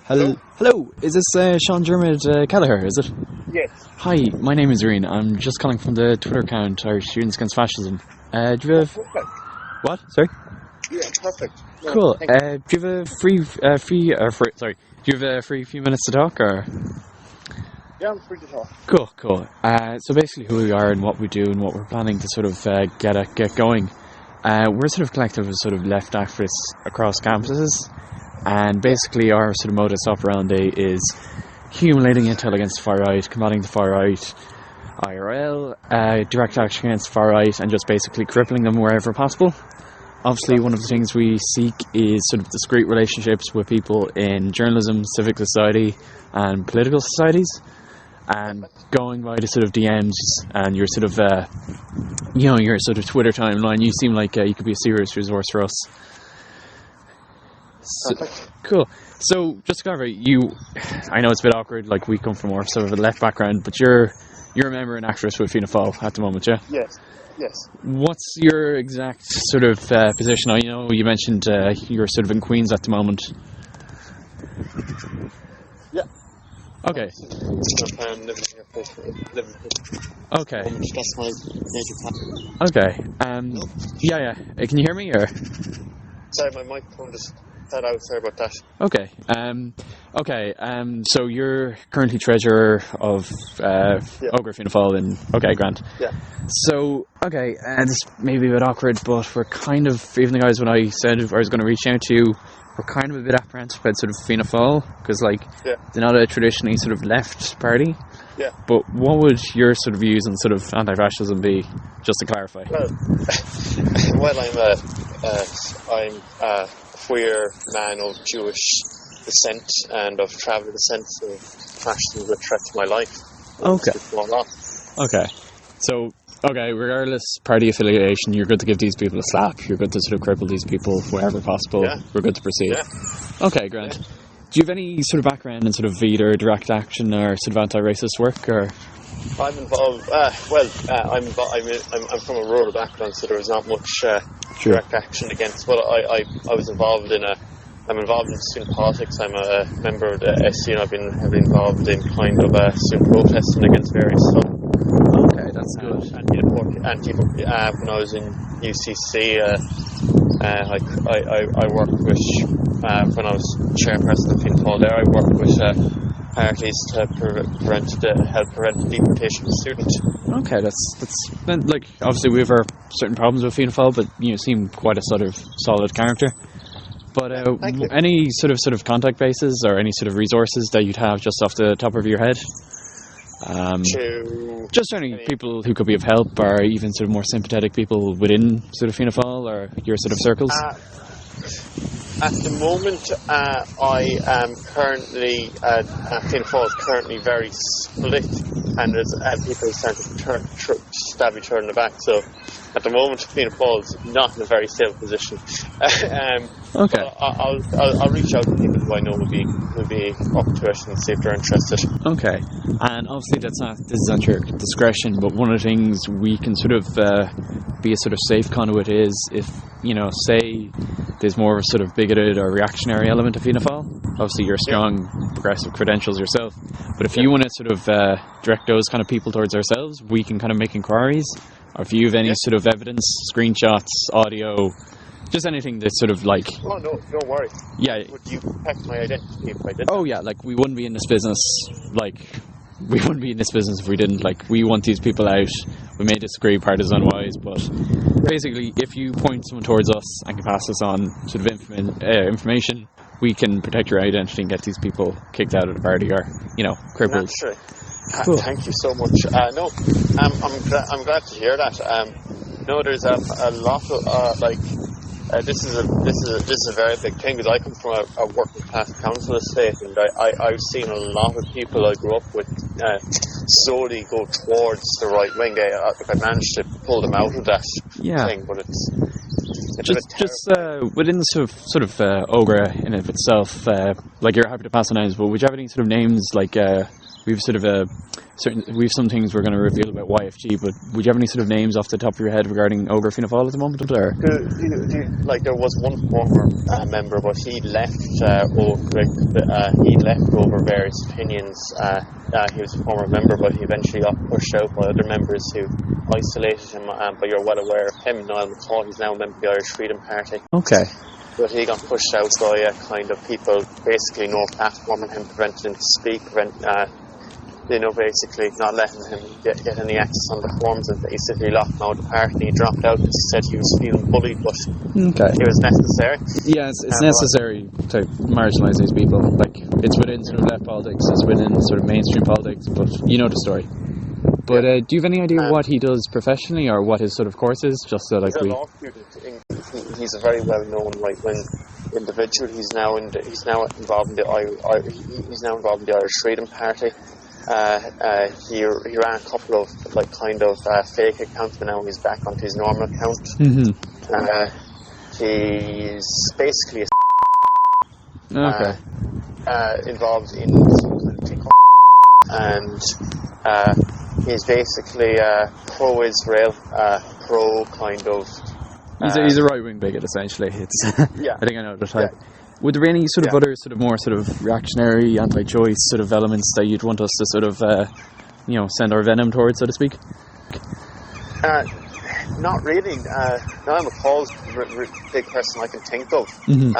Hello? Hello, is this Sean-Diarmuid Kelliher, is it? Yes. Hi, my name is Irene. I'm just calling from the Twitter account, Irish Students Against Fascism. Do you have... Perfect. What? Sorry? Yeah, perfect. No, Cool. thank you. Do you have a do you have a free few minutes to talk, or...? Yeah, I'm free to talk. Cool. So basically who we are and what we do and what we're planning to sort of get going. We're sort of collective of sort of left activists across campuses, and basically our sort of modus operandi is accumulating intel against the far right, combating the far right, IRL, direct action against the far right, and just basically crippling them wherever possible. Obviously, one of the things we seek is sort of discrete relationships with people in journalism, civic society, and political societies. And going by the sort of DMs and your sort of, your sort of Twitter timeline, you seem like you could be a serious resource for us. Cool. So, just to clarify, I know it's a bit awkward, like we come from more sort of a left background, but you're a member and actress with Fianna Fáil at the moment, yeah? Yes. What's your exact sort of position? I know you mentioned you're sort of in Queens at the moment. Yeah. Okay. I'm living here Okay. That's my major plan. Okay. Yeah. Can you hear me, or? Sorry, my microphone just fell out. Sorry about that. Okay. So you're currently treasurer of Ógra Fianna Fáil in... Okay, grand. Yeah. So, okay, this may be a bit awkward, but we're kind of... Even the guys, when I said I was going to reach out to you, we're kind of a bit apprehensive about sort of Fianna Fáil, because, they're not a traditionally sort of left party. Yeah. But what would your sort of views on sort of anti-fascism be, just to clarify? Well, I'm a queer man of Jewish descent and of travel descent, so fascism is a threat to my life. Okay. So, regardless party affiliation, you're good to give these people a slap. You're good to sort of cripple these people wherever possible. Yeah. We're good to proceed. Yeah. Okay, grand. Yeah. Do you have any sort of background in sort of either direct action or sort of anti-racist work, or? I'm involved. I'm from a rural background, so there was not much direct action against. Well, I'm involved in student politics. I'm a member of the SC, and I've been heavily involved in kind of student protesting against various stuff. Okay, that's good. When I was in UCC, I worked with, when I was chairperson of Fianna Fáil there, I worked with parties to help prevent the deportation of students. Okay, that's like, obviously we have our certain problems with Fianna Fáil, but you seem quite a sort of solid character. But any sort of contact bases or any sort of resources that you'd have just off the top of your head? Just any people who could be of help, or even sort of more sympathetic people within sort of Fianna Fáil or your sort of circles? At the moment, I am currently, Fianna Fáil is currently very split, and there's people starting to stab each other in the back, so at the moment Fianna Fáil is not in a very stable position. Okay. I'll reach out to people who I know will be up to it and see if they're interested. Okay. And obviously this is at your discretion, but one of the things we can sort of be a sort of safe conduit is if, say there's more of a sort of bigoted or reactionary element of Fianna Fáil. Obviously you're strong progressive credentials yourself, but if you want to sort of direct those kind of people towards ourselves, we can kind of make inquiries. Or if you have any sort of evidence, screenshots, audio, just anything that's sort of like... Oh, no, don't worry. Yeah. Would you protect my identity if I did? Oh, yeah, we wouldn't be in this business, if we didn't. We want these people out. We may disagree partisan-wise, but basically, if you point someone towards us and can pass us on sort of information, we can protect your identity and get these people kicked out of the party or, crippled. That's true. Cool. Thank you so much. I'm glad to hear that. There's a lot of this is a very big thing, because I come from a working class council estate, and I've seen a lot of people I grew up with slowly go towards the right wing. I managed to pull them out of that thing, but it's just within the sort of Ógra in of itself. You're happy to pass on names, but would you have any sort of names we've sort of we've some things we're going to reveal about YFG, but would you have any sort of names off the top of your head regarding Ógra Fianna Fáil at the moment? Or? Like there was one former member, but he left he left over various opinions. He was a former member, but he eventually got pushed out by other members who isolated him. But you're well aware of him, Niall McCall. He's now a member of the Irish Freedom Party. Okay. But he got pushed out by kind of people, basically no platform and him, preventing him to speak, basically not letting him get any access on the forums, and basically locked him out of the party. He dropped out because he said he was feeling bullied, but it was necessary. Yeah, it's necessary to marginalise these people. Like, it's within sort of left politics, it's within sort of mainstream politics, but you know the story. But do you have any idea what he does professionally, or what his sort of course is? Just so like he's a law student. He's a very well-known right-wing individual. He's now involved in the Irish Freedom Party. He ran a couple of fake accounts, but now he's back onto his normal account. Mm-hmm. He's basically involved in political, and he's basically pro-Israel, pro kind of. He's a right-wing bigot, essentially. It's yeah. I think I know the type. Yeah. Would there be any sort of other sort of more sort of reactionary, anti-choice sort of elements that you'd want us to sort of, send our venom towards, so to speak? Not really. Niall McCall's the big person I can think of. Mm-hmm.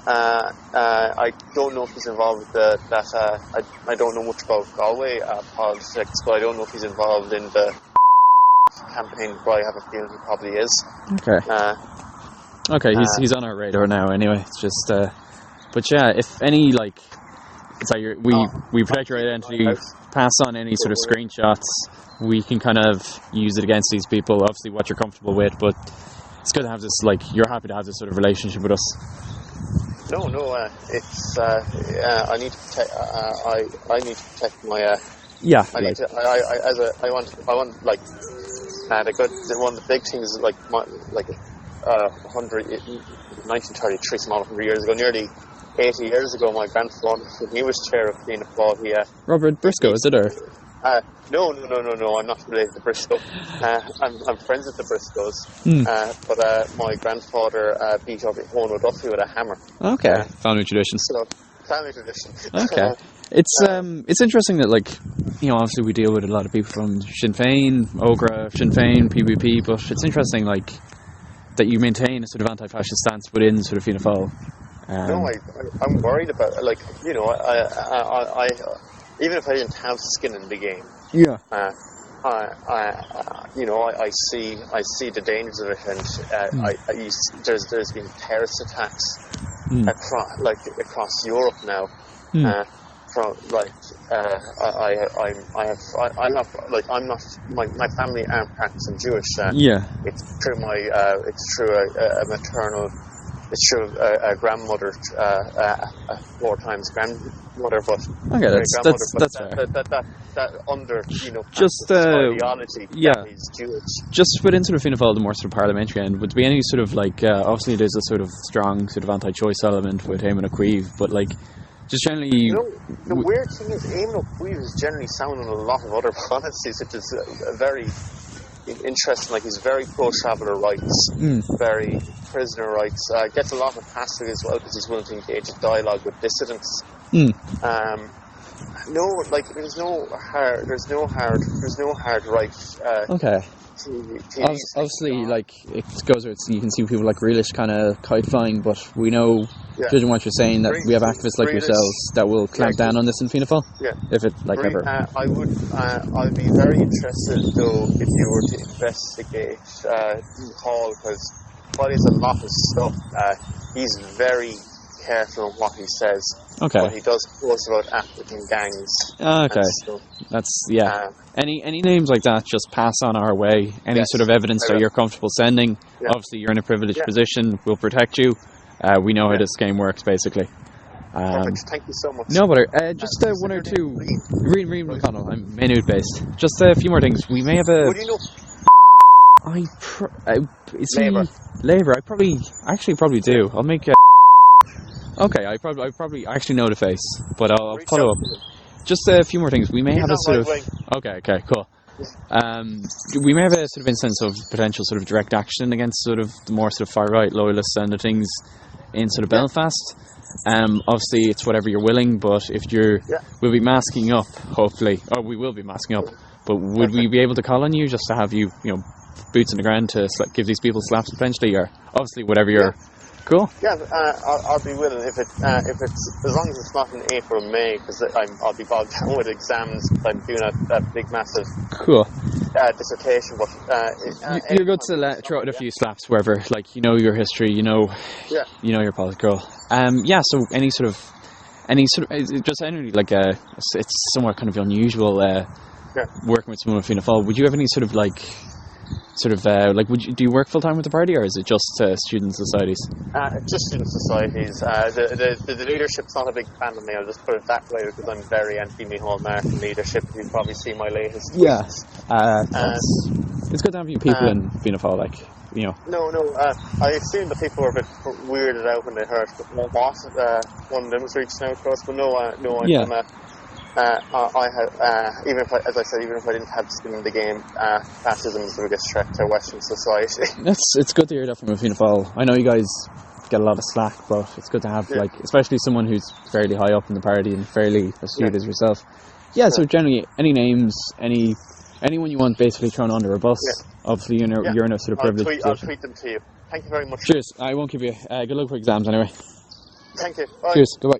I don't know if he's involved with I don't know much about Galway politics, but I don't know if he's involved in the campaign, but I have a feeling he probably is. Okay, he's on our radar now. Anyway, it's just, but yeah, if any we protect your identity, pass on any sort of screenshots. We can kind of use it against these people. Obviously, what you're comfortable with, but it's good to have this. Like, you're happy to have this sort of relationship with us. No, it's I need to protect. I need to protect my. Yeah. I need to. I want like. One of the big things is 1933, some 100 years ago, nearly 80 years ago, my grandfather, when he was chair of Fianna Fáil, Robert Briscoe, is it, or? No, I'm not related to Briscoe. I'm friends with the Briscoes, but my grandfather beat up Owen O'Duffy with a hammer. Okay, family tradition. So, family tradition. Okay. It's interesting that, obviously we deal with a lot of people from Sinn Féin, Ógra, Sinn Féin, PPP, but it's interesting, that you maintain a sort of anti-fascist stance within sort of Fianna Fáil. No, I'm worried about, I even if I didn't have skin in the game, I see the dangers of it, and there's been terrorist attacks across Europe now. My family aren't practicing Jewish. It's through a maternal. It's true, a grandmother, 4 times grandmother, but that's fair. That under just ideology is Jewish. Just within sort of Fianna Fáil, the more sort of parliamentary end, would there be any sort of obviously there's a sort of strong sort of anti-choice element with Éamon O'Queeve, but just generally. The weird thing is Éamon O'Queeve is generally sound on a lot of other policies, which is very interesting. He's very pro-traveller rights, very prisoner rights. Gets a lot of passing as well because he's willing to engage in dialogue with dissidents. There's no hard right. Okay. Obviously, it goes where you can see people like Realish kind of kite flying, but we know, judging what you're saying, that we have activists like yourselves that will clamp down on this in Fianna Fáil. Yeah. If it ever. I'd be very interested though if you were to investigate Hall, because while there's a lot of stuff, he's very careful on what he says. Okay. But he does post about African gangs. Okay. That's any names like that, just pass on our way. Any sort of evidence that you're comfortable sending. Obviously, you're in a privileged position. We'll protect you. We know how this game works, basically. Perfect. Thank you so much. No, but just one or two. Read McConnell. I'm Maynooth based. Just a few more things. We may have a. What do you know? Labour. I probably do. I'll make. Okay, I probably actually know the face, but I'll follow up. just a few more things. We may He's have a not sort of... right-wing. Okay, cool. We may have a sort of instance of potential sort of direct action against sort of the more sort of far-right loyalists and the things in sort of Belfast. Obviously, it's whatever you're willing, but if you're... We'll be masking up, hopefully. Or we will be masking up. But would we be able to call on you just to have you, boots on the ground to give these people slaps potentially? Or obviously, whatever you're... Cool. Yeah, I'll be willing if it's as long as it's not in April or May, because I'll be bogged down with exams. I'm doing a big massive dissertation. But you're good to throw out a few slaps wherever, like your history, you know your political. So any sort of just any like it's somewhat kind of unusual working with someone with Fianna Fáil. Would you have any sort of do you work full time with the party, or is it just student societies? Just student societies. The leadership's not a big fan of me. I'll just put it that way, because I'm very anti Micheál Martin leadership. You've probably seen my latest tweets. It's good to have you people in Fianna Fáil, No. I've seen the people were a bit weirded out when they heard what one of them was reaching out to us, but I have, even if I didn't have skin in the game, fascism is the biggest threat to Western society. It's good to hear that from a Fianna Fáil. I know you guys get a lot of slack, but it's good to have especially someone who's fairly high up in the party and fairly astute as yourself. So generally, any names, anyone you want basically thrown under a bus. Obviously, you're in a sort of privileged position. I'll tweet them to you. Thank you very much. Cheers. I won't give you good luck for exams anyway. Thank you. Bye. Cheers. Goodbye.